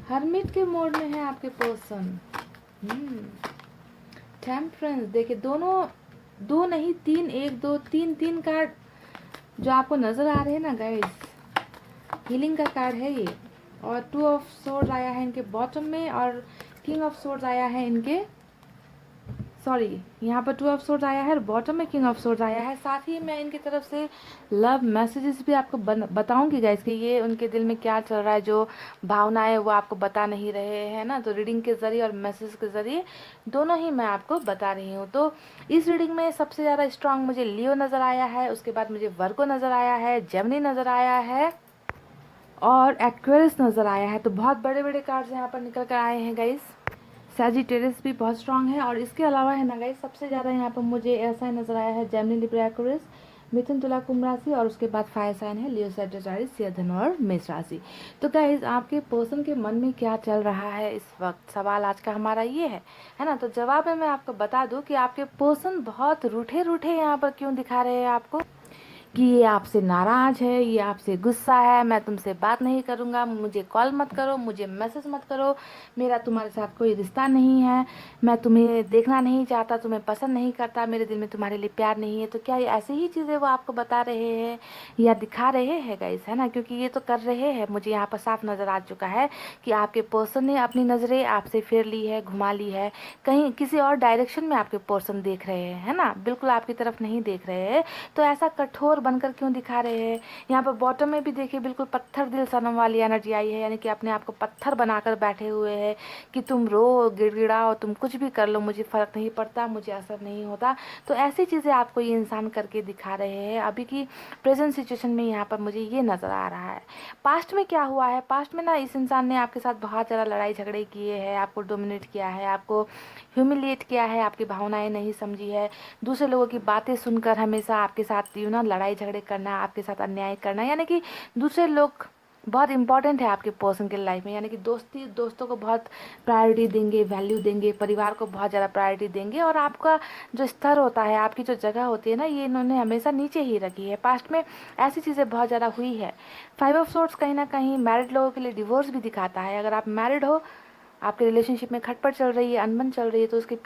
Speaker 1: hermit के मोड में है आपके पर्सन। टेम्परेंस, देखिए दोनों, दो नहीं तीन, एक दो तीन, तीन कार्ड जो आपको नज़र आ रहे हैं ना गाइस, हीलिंग का कार्ड है ये। और 2 ऑफ सोर्ड्स आया है इनके बॉटम में, और किंग ऑफ सोर्ड्स आया है इनके, सॉरी, यहाँ पर 2 ऑफ सोर्ड्स आया है और बॉटम में किंग ऑफ सोर्ड्स आया है। साथ ही मैं इनकी तरफ से लव मैसेजेस भी आपको बताऊंगी गाइस कि ये उनके दिल में क्या चल रहा है, जो भावनाएं वो आपको बता नहीं रहे हैं ना। तो रीडिंग के ज़रिए और मैसेज के ज़रिए दोनों ही मैं आपको बता रही हूँ। तो इस रीडिंग में सबसे ज़्यादा स्ट्रांग मुझे लियो नज़र आया है, उसके बाद मुझे वर्गो नज़र आया है, जेमिनी नज़र आया है और एक्वेरियस नज़र आया है। तो बहुत बड़े बड़े कार्ड्स यहाँ पर निकल कर आए हैं गाइस। सैजिटेरियस भी बहुत स्ट्रांग है, और इसके अलावा है ना गाइस, सबसे ज़्यादा यहाँ पर मुझे ऐसा नज़र आया है जेमिनी, लिब्रा, एक्वेरियस, मिथुन, तुला, कुंभ राशि, और उसके बाद फायर साइन है लियो, सैजिटेरियस, सिंह, धनु और मेष राशि। तो गाइस, आपके पर्सन के मन में क्या चल रहा है इस वक्त, सवाल आज का हमारा ये है ना। तो जवाब में मैं आपको बता दूं कि आपके पर्सन बहुत रूठे रूठे यहाँ पर क्यों दिखा रहे हैं आपको, कि ये आपसे नाराज़ है, ये आपसे गुस्सा है, मैं तुमसे बात नहीं करूँगा, मुझे कॉल मत करो, मुझे मैसेज मत करो, मेरा तुम्हारे साथ कोई रिश्ता नहीं है, मैं तुम्हें देखना नहीं चाहता, तुम्हें पसंद नहीं करता, मेरे दिल में तुम्हारे लिए प्यार नहीं है। तो क्या ये ऐसी ही चीज़ें वो आपको बता रहे हैं या दिखा रहे हैं गाइस, है ना, क्योंकि ये तो कर रहे हैं। मुझे यहाँ पर साफ नज़र आ चुका है कि आपके पर्सन ने अपनी नज़रें आपसे फेर ली है, घुमा ली है, कहीं किसी और डायरेक्शन में आपके पर्सन देख रहे हैं, है ना, बिल्कुल आपकी तरफ नहीं देख रहे हैं। तो ऐसा कठोर बनकर क्यों दिखा रहे हैं। यहाँ पर बॉटम में भी देखिए बिल्कुल पत्थर दिल सनम वाली एनर्जी आई है, यानी कि अपने आप को पत्थर बनाकर बैठे हुए हैं कि तुम रो, गिड़गिड़ाओ, तुम कुछ भी कर लो, मुझे फ़र्क नहीं पड़ता, मुझे असर नहीं होता। तो ऐसी चीज़ें आपको ये इंसान करके दिखा रहे हैं अभी की प्रेजेंट सिचुएशन में। यहाँ पर मुझे ये नज़र आ रहा है। पास्ट में क्या हुआ है, पास्ट में ना इस इंसान ने आपके साथ बहुत ज़्यादा लड़ाई झगड़े किए हैं, आपको डोमिनेट किया है, आपको ह्यूमिलिएट किया है, आपकी भावनाएं नहीं समझी है, दूसरे लोगों की बातें सुनकर हमेशा आपके साथ लड़ाई झगड़े करना, आपके साथ अन्याय करना, यानी कि दूसरे लोग बहुत इंपॉर्टेंट है आपके पर्सन के लाइफ में, यानी कि दोस्तों को बहुत प्रायोरिटी देंगे, वैल्यू देंगे, परिवार को बहुत ज़्यादा प्रायोरिटी देंगे, और आपका जो स्तर होता है, आपकी जो जगह होती है ना, ये इन्होंने हमेशा नीचे ही रखी है। पास्ट में ऐसी चीज़ें बहुत ज़्यादा हुई है। 5 ऑफ सोर्ड्स कहीं ना कहीं मैरिड लोगों के लिए डिवोर्स भी दिखाता है। अगर आप मैरिड हो, आपके रिलेशनशिप में खटपट चल रही है, अनबन चल रही है, तो उसके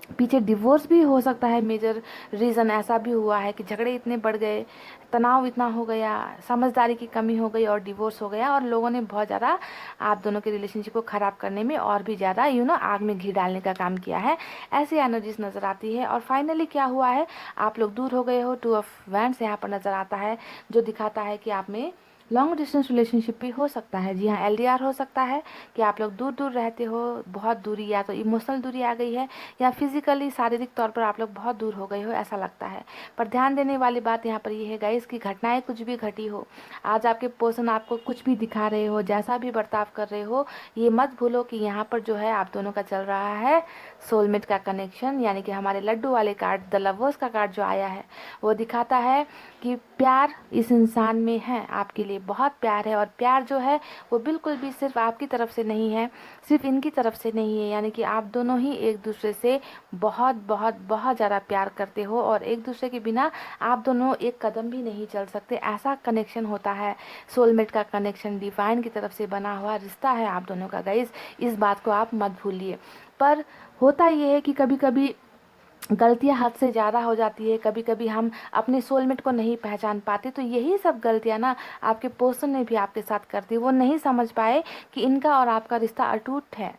Speaker 1: पीछे डिवोर्स भी हो सकता है। मेजर रीज़न ऐसा भी हुआ है कि झगड़े इतने बढ़ गए, तनाव इतना हो गया, समझदारी की कमी हो गई और डिवोर्स हो गया, और लोगों ने बहुत ज़्यादा आप दोनों के रिलेशनशिप को ख़राब करने में और भी ज़्यादा आग में घी डालने का काम किया है। ऐसी एनर्जीज नज़र आती है। और फाइनली क्या हुआ है, आप लोग दूर हो गए हो। 2 ऑफ वैंड्स यहाँ पर नज़र आता है, जो दिखाता है कि आप में लॉन्ग डिस्टेंस रिलेशनशिप भी हो सकता है। जी हाँ, एलडीआर हो सकता है कि आप लोग दूर दूर रहते हो, बहुत दूरी, या तो इमोशनल दूरी आ गई है, या फिजिकली शारीरिक तौर पर आप लोग बहुत दूर हो गए हो, ऐसा लगता है। पर ध्यान देने वाली बात यहाँ पर ये है गाइस कि घटनाएं कुछ भी घटी हो, आज आपके पर्सन आपको कुछ भी दिखा रहे हो, जैसा भी बर्ताव कर रहे हो, ये मत भूलो कि यहाँ पर जो है आप दोनों का चल रहा है सोलमेट का कनेक्शन। यानी कि हमारे लड्डू वाले कार्ड, द लवर्स का कार्ड जो आया है, वो दिखाता है कि प्यार इस इंसान में है, आपके लिए बहुत प्यार है। और प्यार जो है वो बिल्कुल भी सिर्फ आपकी तरफ से नहीं है, सिर्फ इनकी तरफ से नहीं है, यानी कि आप दोनों ही एक दूसरे से बहुत बहुत बहुत ज़्यादा प्यार करते हो, और एक दूसरे के बिना आप दोनों एक कदम भी नहीं चल सकते। ऐसा कनेक्शन होता है, सोलमेट का कनेक्शन, डिवाइन की तरफ से बना हुआ रिश्ता है आप दोनों का गाइस, इस बात को आप मत भूलिए। पर होता ये है कि कभी कभी गलतियां हद से ज़्यादा हो जाती है, कभी कभी हम अपने सोलमेट को नहीं पहचान पाते। तो यही सब गलतियां ना आपके पर्सन ने भी आपके साथ कर दी। वो नहीं समझ पाए कि इनका और आपका रिश्ता अटूट है,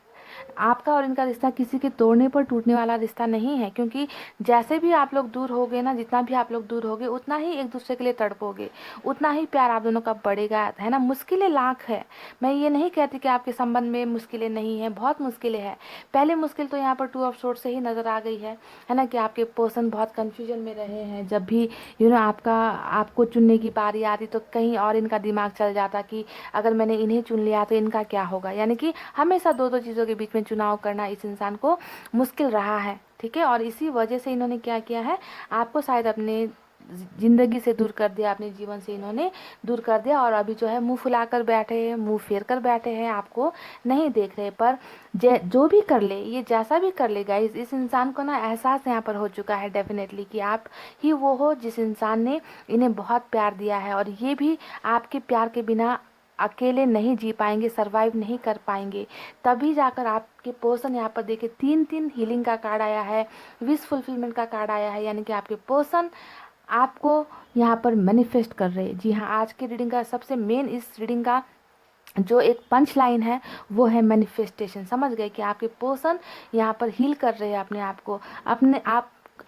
Speaker 1: आपका और इनका रिश्ता किसी के तोड़ने पर टूटने वाला रिश्ता नहीं है, क्योंकि जैसे भी आप लोग दूर होगे ना, जितना भी आप लोग दूर होगे उतना ही एक दूसरे के लिए तड़पोगे, उतना ही प्यार आप दोनों का बढ़ेगा, है ना। मुश्किलें लाख है, मैं ये नहीं कहती कि आपके संबंध में मुश्किलें नहीं है, बहुत मुश्किलें हैं। पहले मुश्किल तो यहाँ पर टू ऑफ सोर्स से ही नज़र आ गई है ना, कि आपके पर्सन बहुत कन्फ्यूजन में रहे हैं। जब भी आपको चुनने की बारी आती तो कहीं और इनका दिमाग चल जाता कि अगर मैंने इन्हें चुन लिया तो इनका क्या होगा, यानी कि हमेशा दो दो चीज़ों के बीच में चुनाव करना इस इंसान को मुश्किल रहा है, ठीक है। और इसी वजह से इन्होंने क्या किया है, आपको शायद अपने ज़िंदगी से दूर कर दिया, अपने जीवन से इन्होंने दूर कर दिया, और अभी जो है मुंह फुलाकर बैठे हैं, मुंह फेर कर बैठे हैं, आपको नहीं देख रहे। पर जो भी कर ले, ये जैसा भी कर ले गाइस, इस इंसान को ना एहसास यहाँ पर हो चुका है डेफिनेटली कि आप ही वो हो जिस इंसान ने इन्हें बहुत प्यार दिया है, और ये भी आपके प्यार के बिना अकेले नहीं जी पाएंगे, सरवाइव नहीं कर पाएंगे। तभी जाकर आपके पर्सन यहाँ पर देखिए 3 हीलिंग का कार्ड आया है, विश फुलफिलमेंट का कार्ड आया है, यानी कि आपके पर्सन आपको यहाँ पर मैनिफेस्ट कर रहे हैं। जी हाँ, आज की रीडिंग का सबसे मेन, इस रीडिंग का जो एक पंच लाइन है वो है मैनिफेस्टेशन। समझ गए कि आपके पर्सन यहाँ पर हील कर रहे हैं अपने आप को,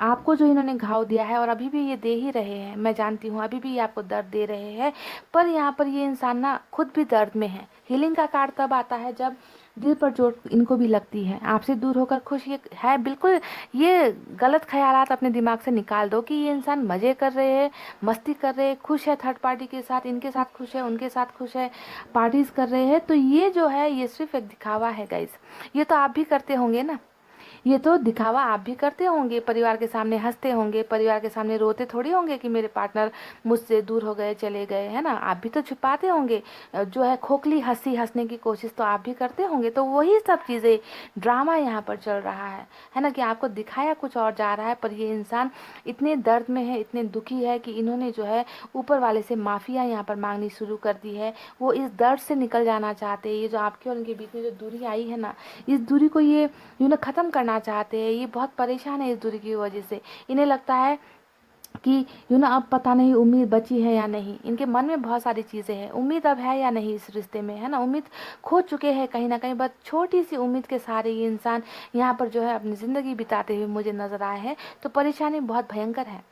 Speaker 1: आपको जो इन्होंने घाव दिया है, और अभी भी ये दे ही रहे हैं, मैं जानती हूँ अभी भी ये आपको दर्द दे रहे हैं। पर यहाँ पर ये इंसान ना खुद भी दर्द में है। हीलिंग का कार्ड तब आता है जब दिल पर चोट इनको भी लगती है। आपसे दूर होकर खुश ये है, बिल्कुल ये गलत ख्यालात अपने दिमाग से निकाल दो कि ये इंसान मज़े कर रहे हैं, मस्ती कर रहे हैं, खुश है थर्ड पार्टी के साथ, इनके साथ खुश है, उनके साथ खुश है, पार्टीज कर रहे हैं। तो ये जो है ये सिर्फ एक दिखावा है गाइस। ये तो आप भी करते होंगे ना, ये तो दिखावा आप भी करते होंगे, परिवार के सामने हंसते होंगे, परिवार के सामने रोते थोड़ी होंगे कि मेरे पार्टनर मुझसे दूर हो गए, चले गए, है ना। आप भी तो छुपाते होंगे, जो है खोखली हंसी हंसने की कोशिश तो आप भी करते होंगे। तो वही सब चीज़ें, ड्रामा यहाँ पर चल रहा है ना, कि आपको दिखाया कुछ और जा रहा है, पर ये इंसान इतने दर्द में है, इतने दुखी है कि इन्होंने जो है ऊपर वाले से माफ़िया यहाँ पर मांगनी शुरू कर दी है। वो इस दर्द से निकल जाना चाहते हैं। ये जो आपके और इनके बीच में जो दूरी आई है ना, इस दूरी को ये ख़त्म करना चाहते हैं। ये बहुत परेशान है इस दूरी की वजह से। इन्हें लगता है कि अब पता नहीं उम्मीद बची है या नहीं। इनके मन में बहुत सारी चीज़ें हैं, उम्मीद अब है या नहीं इस रिश्ते में, है ना। उम्मीद खो चुके हैं कहीं ना कहीं, बस छोटी सी उम्मीद के सहारे ये इंसान यहाँ पर जो है अपनी ज़िंदगी बिताते हुए मुझे नज़र आए हैं। तो परेशानी बहुत भयंकर है।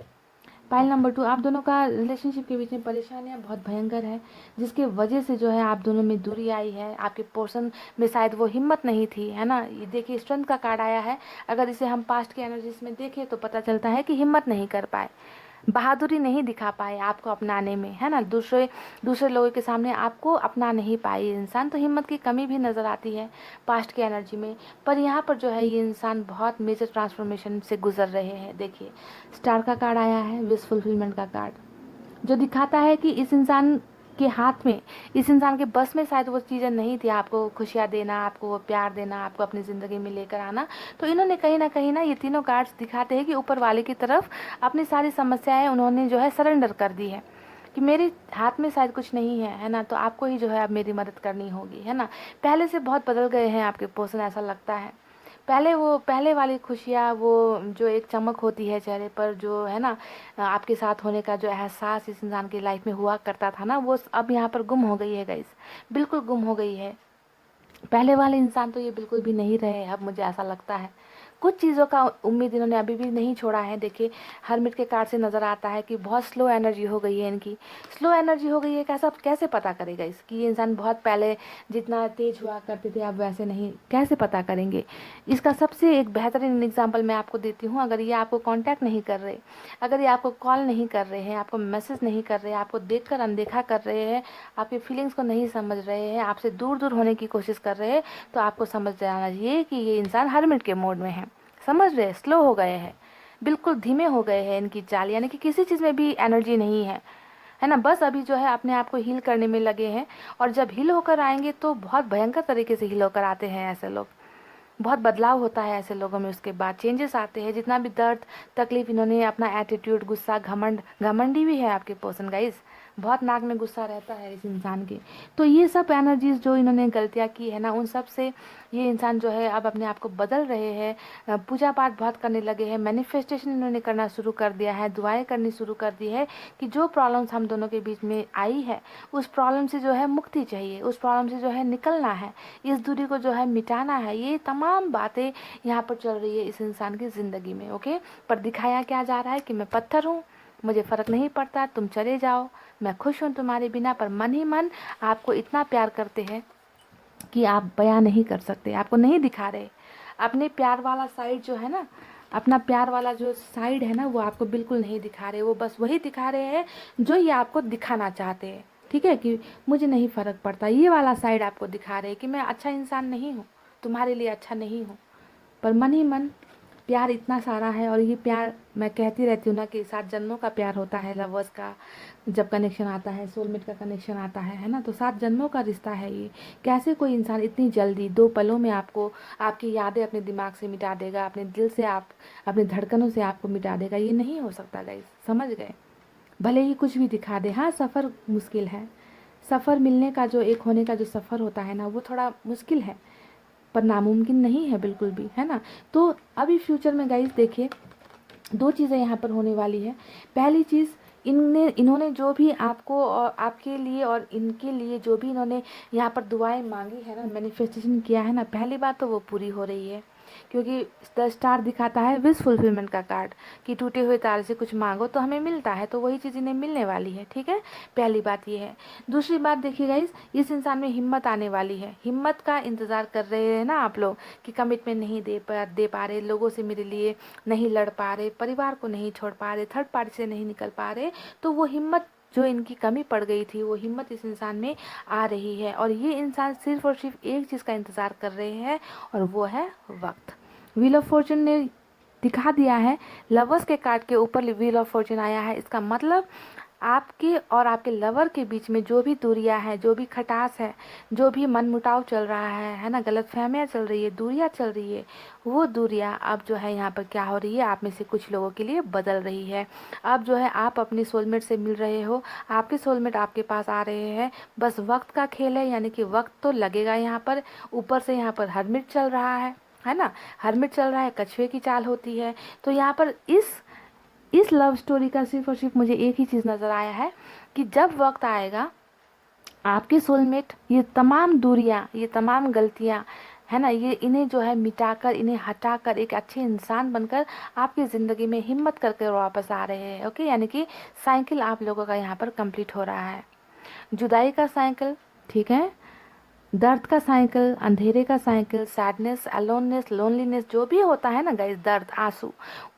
Speaker 1: पाइल नंबर 2, आप दोनों का रिलेशनशिप के बीच में परेशानियां बहुत भयंकर है, जिसके वजह से जो है आप दोनों में दूरी आई है। आपके पर्सन में शायद वो हिम्मत नहीं थी, है ना। ये देखिए स्ट्रेंथ का कार्ड आया है। अगर इसे हम पास्ट की एनर्जीज में देखें तो पता चलता है कि हिम्मत नहीं कर पाए, बहादुरी नहीं दिखा पाए आपको अपनाने में, है ना। दूसरे लोगों के सामने आपको अपना नहीं पाए इंसान, तो हिम्मत की कमी भी नज़र आती है पास्ट की एनर्जी में। पर यहाँ पर जो है ये इंसान बहुत मेजर ट्रांसफॉर्मेशन से गुजर रहे हैं। देखिए स्टार का कार्ड आया है, विश फुलफिलमेंट का कार्ड, जो दिखाता है कि इस इंसान के हाथ में, इस इंसान के बस में शायद वो चीज़ें नहीं थी, आपको खुशियाँ देना, आपको वो प्यार देना, आपको अपनी ज़िंदगी में लेकर आना। तो इन्होंने कहीं ना ये तीनों कार्ड्स दिखाते हैं कि ऊपर वाले की तरफ अपनी सारी समस्याएं उन्होंने जो है सरेंडर कर दी है, कि मेरे हाथ में शायद कुछ नहीं है ना, तो आपको ही जो है अब मेरी मदद करनी होगी, है ना। पहले से बहुत बदल गए हैं आपके पर्सन, ऐसा लगता है। पहले वाली खुशियाँ, वो जो एक चमक होती है चेहरे पर, जो है ना आपके साथ होने का जो एहसास इस इंसान की लाइफ में हुआ करता था ना, वो अब यहाँ पर गुम हो गई है गाइस, बिल्कुल गुम हो गई है। पहले वाले इंसान तो ये बिल्कुल भी नहीं रहे अब, मुझे ऐसा लगता है। कुछ चीज़ों का उम्मीद इन्होंने अभी भी नहीं छोड़ा है। देखिए हरमिट के कार्ड से नज़र आता है कि बहुत स्लो एनर्जी हो गई है इनकी, स्लो एनर्जी हो गई है। कैसे पता करेगा इसकी, ये इंसान बहुत पहले जितना तेज हुआ करते थे अब वैसे नहीं, कैसे पता करेंगे। इसका सबसे एक बेहतरीन एग्जाम्पल मैं आपको देती हूँ। अगर ये आपको कॉन्टैक्ट नहीं कर रहे, अगर ये आपको कॉल नहीं कर रहे हैं, आपको मैसेज नहीं कर रहे हैं, आपको देख कर अनदेखा कर रहे हैं, आपकी फीलिंग्स को नहीं समझ रहे हैं, आपसे दूर दूर होने की कोशिश कर रहे हैं, तो आपको समझ जाना चाहिए कि ये इंसान हरमिट के मोड में है। समझ रहे, स्लो हो गए हैं, बिल्कुल धीमे हो गए हैं इनकी चाल, यानी कि किसी चीज़ में भी एनर्जी नहीं है ना। बस अभी जो है अपने आप को हील करने में लगे हैं, और जब हील होकर आएंगे तो बहुत भयंकर तरीके से हील होकर आते हैं ऐसे लोग। बहुत बदलाव होता है ऐसे लोगों में, उसके बाद चेंजेस आते हैं। जितना भी दर्द तकलीफ इन्होंने, अपना एटीट्यूड, गुस्सा, घमंडी भी है आपके पर्सन गाइस, बहुत नाक में गुस्सा रहता है इस इंसान के। तो ये सब एनर्जीज जो इन्होंने गलतियाँ की है ना, उन सब से ये इंसान जो है अब अपने आप को बदल रहे हैं, पूजा पाठ बहुत करने लगे हैं, मैनिफेस्टेशन इन्होंने करना शुरू कर दिया है, दुआएं करनी शुरू कर दी है कि जो प्रॉब्लम्स हम दोनों के बीच में आई है उस प्रॉब्लम से जो है मुक्ति चाहिए, उस प्रॉब्लम से जो है निकलना है, इस दूरी को जो है मिटाना है। ये तमाम बातें यहाँ पर चल रही है इस इंसान की ज़िंदगी में। ओके, पर दिखाया क्या जा रहा है कि मैं पत्थर हूँ, मुझे फ़र्क नहीं पड़ता, तुम चले जाओ, मैं खुश हूँ तुम्हारे बिना। पर मन ही मन आपको इतना प्यार करते हैं कि आप बयां नहीं कर सकते, आपको नहीं दिखा रहे अपने प्यार वाला साइड जो है ना, अपना प्यार वाला जो साइड है ना, वो आपको बिल्कुल नहीं दिखा रहे। वो बस वही दिखा रहे हैं जो ये आपको दिखाना चाहते हैं, ठीक है, कि मुझे नहीं फ़र्क पड़ता। ये वाला साइड आपको दिखा रहे हैं कि मैं अच्छा इंसान नहीं हूँ, तुम्हारे लिए अच्छा नहीं हूँ। पर मन ही मन प्यार इतना सारा है। और ये प्यार मैं कहती रहती हूँ ना कि 7 जन्मों का प्यार होता है लवर्स का, जब कनेक्शन आता है, सोलमेट का कनेक्शन आता है ना, तो 7 जन्मों का रिश्ता है ये। कैसे कोई इंसान इतनी जल्दी 2 पलों में आपको आपकी यादें अपने दिमाग से मिटा देगा, अपने दिल से, आप अपने धड़कनों से आपको मिटा देगा, ये नहीं हो सकता गाइस, समझ गए। भले ही कुछ भी दिखा दे, हाँ सफ़र मुश्किल है, सफ़र मिलने का जो एक होने का जो सफ़र होता है ना, वो थोड़ा मुश्किल है, पर नामुमकिन नहीं है बिल्कुल भी, है ना। तो अभी फ्यूचर में गाइस देखिए 2 चीज़ें यहाँ पर होने वाली है। पहली चीज़, इन्होंने जो भी आपको और आपके लिए और इनके लिए जो भी इन्होंने यहाँ पर दुआएं मांगी है ना, मैनिफेस्टेशन किया है ना, पहली बात तो वो पूरी हो रही है, क्योंकि द स्टार दिखाता है विश फुलफिलमेंट का कार्ड, कि टूटे हुए तारे से कुछ मांगो तो हमें मिलता है, तो वही चीज़ इन्हें मिलने वाली है, ठीक है। पहली बात ये है। दूसरी बात देखिए गाइस, इस इंसान में हिम्मत आने वाली है। हिम्मत का इंतज़ार कर रहे हैं ना आप लोग, कि कमिटमेंट नहीं दे पा रहे, लोगों से मेरे लिए नहीं लड़ पा रहे, परिवार को नहीं छोड़ पा रहे, थर्ड पार्टी से नहीं निकल पा रहे, तो वो हिम्मत जो इनकी कमी पड़ गई थी, वो हिम्मत इस इंसान में आ रही है। और ये इंसान सिर्फ और सिर्फ एक चीज़ का इंतज़ार कर रहे हैं, और वो है वक्त। व्हील ऑफ फॉर्चून ने दिखा दिया है, लवर्स के कार्ड के ऊपर व्हील ऑफ फॉर्चून आया है। इसका मतलब आपके और आपके लवर के बीच में जो भी दूरियां हैं, जो भी खटास है, जो भी मनमुटाव चल रहा है ना, गलतफहमियां चल रही है, दूरियां चल रही है, वो दूरियां अब जो है यहाँ पर क्या हो रही है, आप में से कुछ लोगों के लिए बदल रही है। अब जो है आप अपने सोलमेट से मिल रहे हो, आपके सोलमेट आपके पास आ रहे हैं, बस वक्त का खेल है, यानी कि वक्त तो लगेगा यहाँ पर। ऊपर से यहाँ पर हरमिट चल रहा है ना, हरमिट चल रहा है, कछुए की चाल होती है। तो यहाँ पर इस लव स्टोरी का सिर्फ और सिर्फ मुझे एक ही चीज़ नज़र आया है, कि जब वक्त आएगा आपके सोलमेट ये तमाम दूरियां, ये तमाम गलतियां, है ना, ये इन्हें जो है मिटाकर, इन्हें हटाकर एक अच्छे इंसान बनकर आपकी ज़िंदगी में हिम्मत करके वापस आ रहे हैं। ओके, यानी कि साइकिल आप लोगों का यहाँ पर कंप्लीट हो रहा है। जुदाई का साइकिल, ठीक है, दर्द का साइकिल, अंधेरे का साइकिल, सैडनेस, अलोननेस, लोनलीनेस, जो भी होता है ना गाइस, दर्द, आंसू,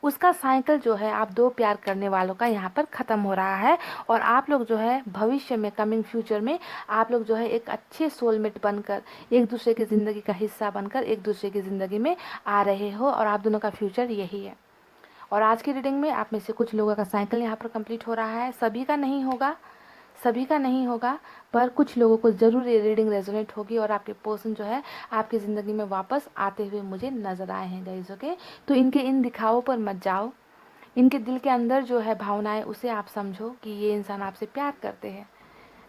Speaker 1: उसका साइकिल जो है आप दो प्यार करने वालों का यहाँ पर ख़त्म हो रहा है। और आप लोग जो है भविष्य में, कमिंग फ्यूचर में, आप लोग जो है एक अच्छे सोलमेट बनकर, एक दूसरे की ज़िंदगी का हिस्सा बनकर एक दूसरे की ज़िंदगी में आ रहे हो, और आप दोनों का फ्यूचर यही है। और आज की रीडिंग में आप में से कुछ लोगों का साइकिल यहाँ पर कंप्लीट हो रहा है, सभी का नहीं होगा, सभी का नहीं होगा, पर कुछ लोगों को ज़रूर ये रीडिंग रेजोनेट होगी, और आपके पर्सन जो है आपकी ज़िंदगी में वापस आते हुए मुझे नज़र आए हैं गाइस। ओके, तो इनके इन दिखावों पर मत जाओ, इनके दिल के अंदर जो है भावनाएं, उसे आप समझो कि ये इंसान आपसे प्यार करते हैं,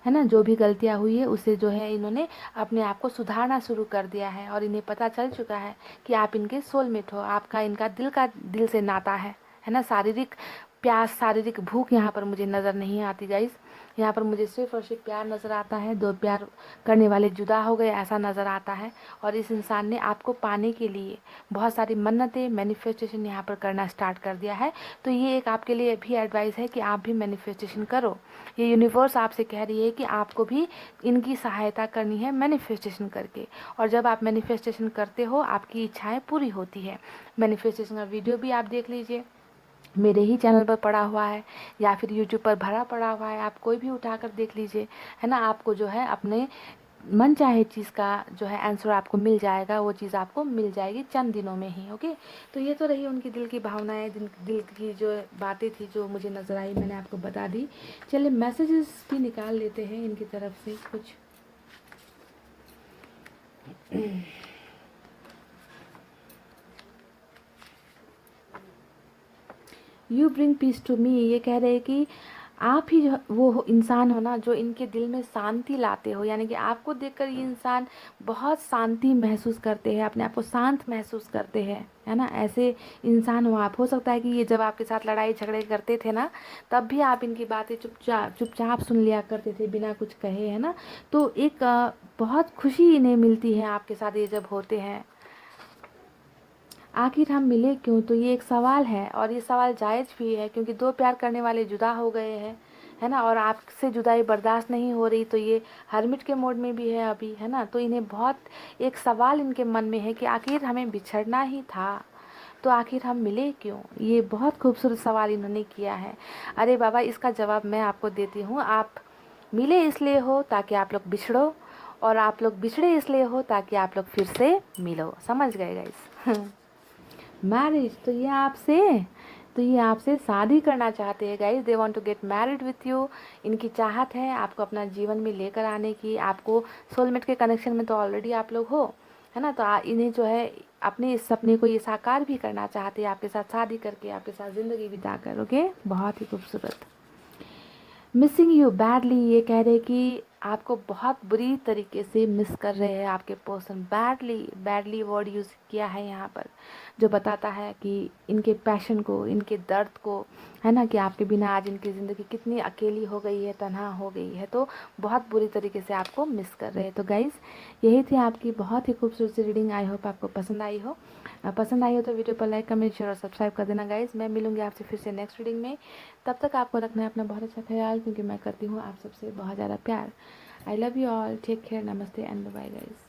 Speaker 1: है ना। जो भी गलतियां हुई है उसे जो है इन्होंने अपने आप को सुधारना शुरू कर दिया है, और इन्हें पता चल चुका है कि आप इनके सोलमेट हो, आपका इनका दिल से नाता है ना। शारीरिक प्यास, शारीरिक भूख यहाँ पर मुझे नज़र नहीं आती गाइस, यहाँ पर मुझे सिर्फ और सिर्फ प्यार नज़र आता है। दो प्यार करने वाले जुदा हो गए ऐसा नज़र आता है, और इस इंसान ने आपको पाने के लिए बहुत सारी मन्नतें, मैनिफेस्टेशन यहाँ पर करना स्टार्ट कर दिया है। तो ये एक आपके लिए भी एडवाइस है कि आप भी मैनिफेस्टेशन करो। ये यूनिवर्स आपसे कह रही है कि आपको भी इनकी सहायता करनी है मैनिफेस्टेशन करके, और जब आप मैनिफेस्टेशन करते हो आपकी इच्छाएं पूरी होती है। मैनिफेस्टेशन का वीडियो भी आप देख लीजिए, मेरे ही चैनल पर पड़ा हुआ है, या फिर यूट्यूब पर भरा पड़ा हुआ है, आप कोई भी उठाकर देख लीजिए, है ना। आपको जो है अपने मन चाहे चीज़ का जो है आंसर आपको मिल जाएगा, वो चीज़ आपको मिल जाएगी चंद दिनों में ही। ओके, तो ये तो रही उनकी दिल की भावनाएं, दिल की जो बातें थी जो मुझे नज़र आई, मैंने आपको बता दी। चलिए मैसेजेस भी निकाल लेते हैं इनकी तरफ से कुछ। You bring peace to me, ये कह रहे हैं कि आप ही जो वो इंसान हो ना जो इनके दिल में शांति लाते हो, यानी कि आपको देखकर ये इंसान बहुत शांति महसूस करते हैं, अपने आप को शांत महसूस करते हैं, है ना। ऐसे इंसान हो आप। हो सकता है कि ये जब आपके साथ लड़ाई झगड़े करते थे ना, तब भी आप इनकी बातें चुपचाप चुपचाप सुन लिया करते थे बिना कुछ कहे, है ना। तो एक बहुत खुशी इन्हें मिलती है आपके साथ ये जब होते हैं। आखिर हम मिले क्यों, तो ये एक सवाल है, और ये सवाल जायज़ भी है, क्योंकि दो प्यार करने वाले जुदा हो गए हैं, है ना। और आपसे जुदाई बर्दाश्त नहीं हो रही, तो ये हर्मिट के मोड में भी है अभी, है ना। तो इन्हें बहुत एक सवाल इनके मन में है कि आखिर हमें बिछड़ना ही था, तो आखिर हम मिले क्यों। ये बहुत खूबसूरत सवाल इन्होंने किया है। अरे बाबा, इसका जवाब मैं आपको देती हूँ। आप मिले इसलिए हो ताकि आप लोग बिछड़ो, और आप लोग बिछड़े इसलिए हो ताकि आप लोग फिर से मिलो। समझ गए गाइस। मैरिज, तो ये आपसे शादी करना चाहते हैं guys. They want to get married with you. इनकी चाहत है आपको अपना जीवन में लेकर आने की। आपको सोलमेट के कनेक्शन में तो ऑलरेडी आप लोग हो, है ना। तो इन्हें जो है अपने इस सपने को ये साकार भी करना चाहते हैं, आपके साथ शादी करके, आपके साथ ज़िंदगी बिताकर। ओके, बहुत ही खूबसूरत। मिसिंग यू बैडली, ये कह रहे कि आपको बहुत बुरी तरीके से मिस कर रहे हैं आपके पर्सन। बैडली वर्ड यूज़ किया है यहाँ पर, जो बताता है कि इनके पैशन को, इनके दर्द को, है ना, कि आपके बिना आज इनकी ज़िंदगी कितनी अकेली हो गई है, तन्हा हो गई है, तो बहुत बुरी तरीके से आपको मिस कर रहे हैं। तो गाइज़, यही थी आपकी बहुत ही खूबसूरत सी रीडिंग। आई होप आपको पसंद आई हो। पसंद आई हो तो वीडियो पर लाइक, कमेंट, शेयर और सब्सक्राइब कर देना गाइज़। मैं मिलूंगी आपसे फिर से नेक्स्ट रीडिंग में। तब तक आपको रखना है अपना बहुत अच्छा ख्याल, क्योंकि मैं करती हूँ आप सबसे बहुत ज़्यादा प्यार। I love you all, take care, नमस्ते एंड बाय गाइज़।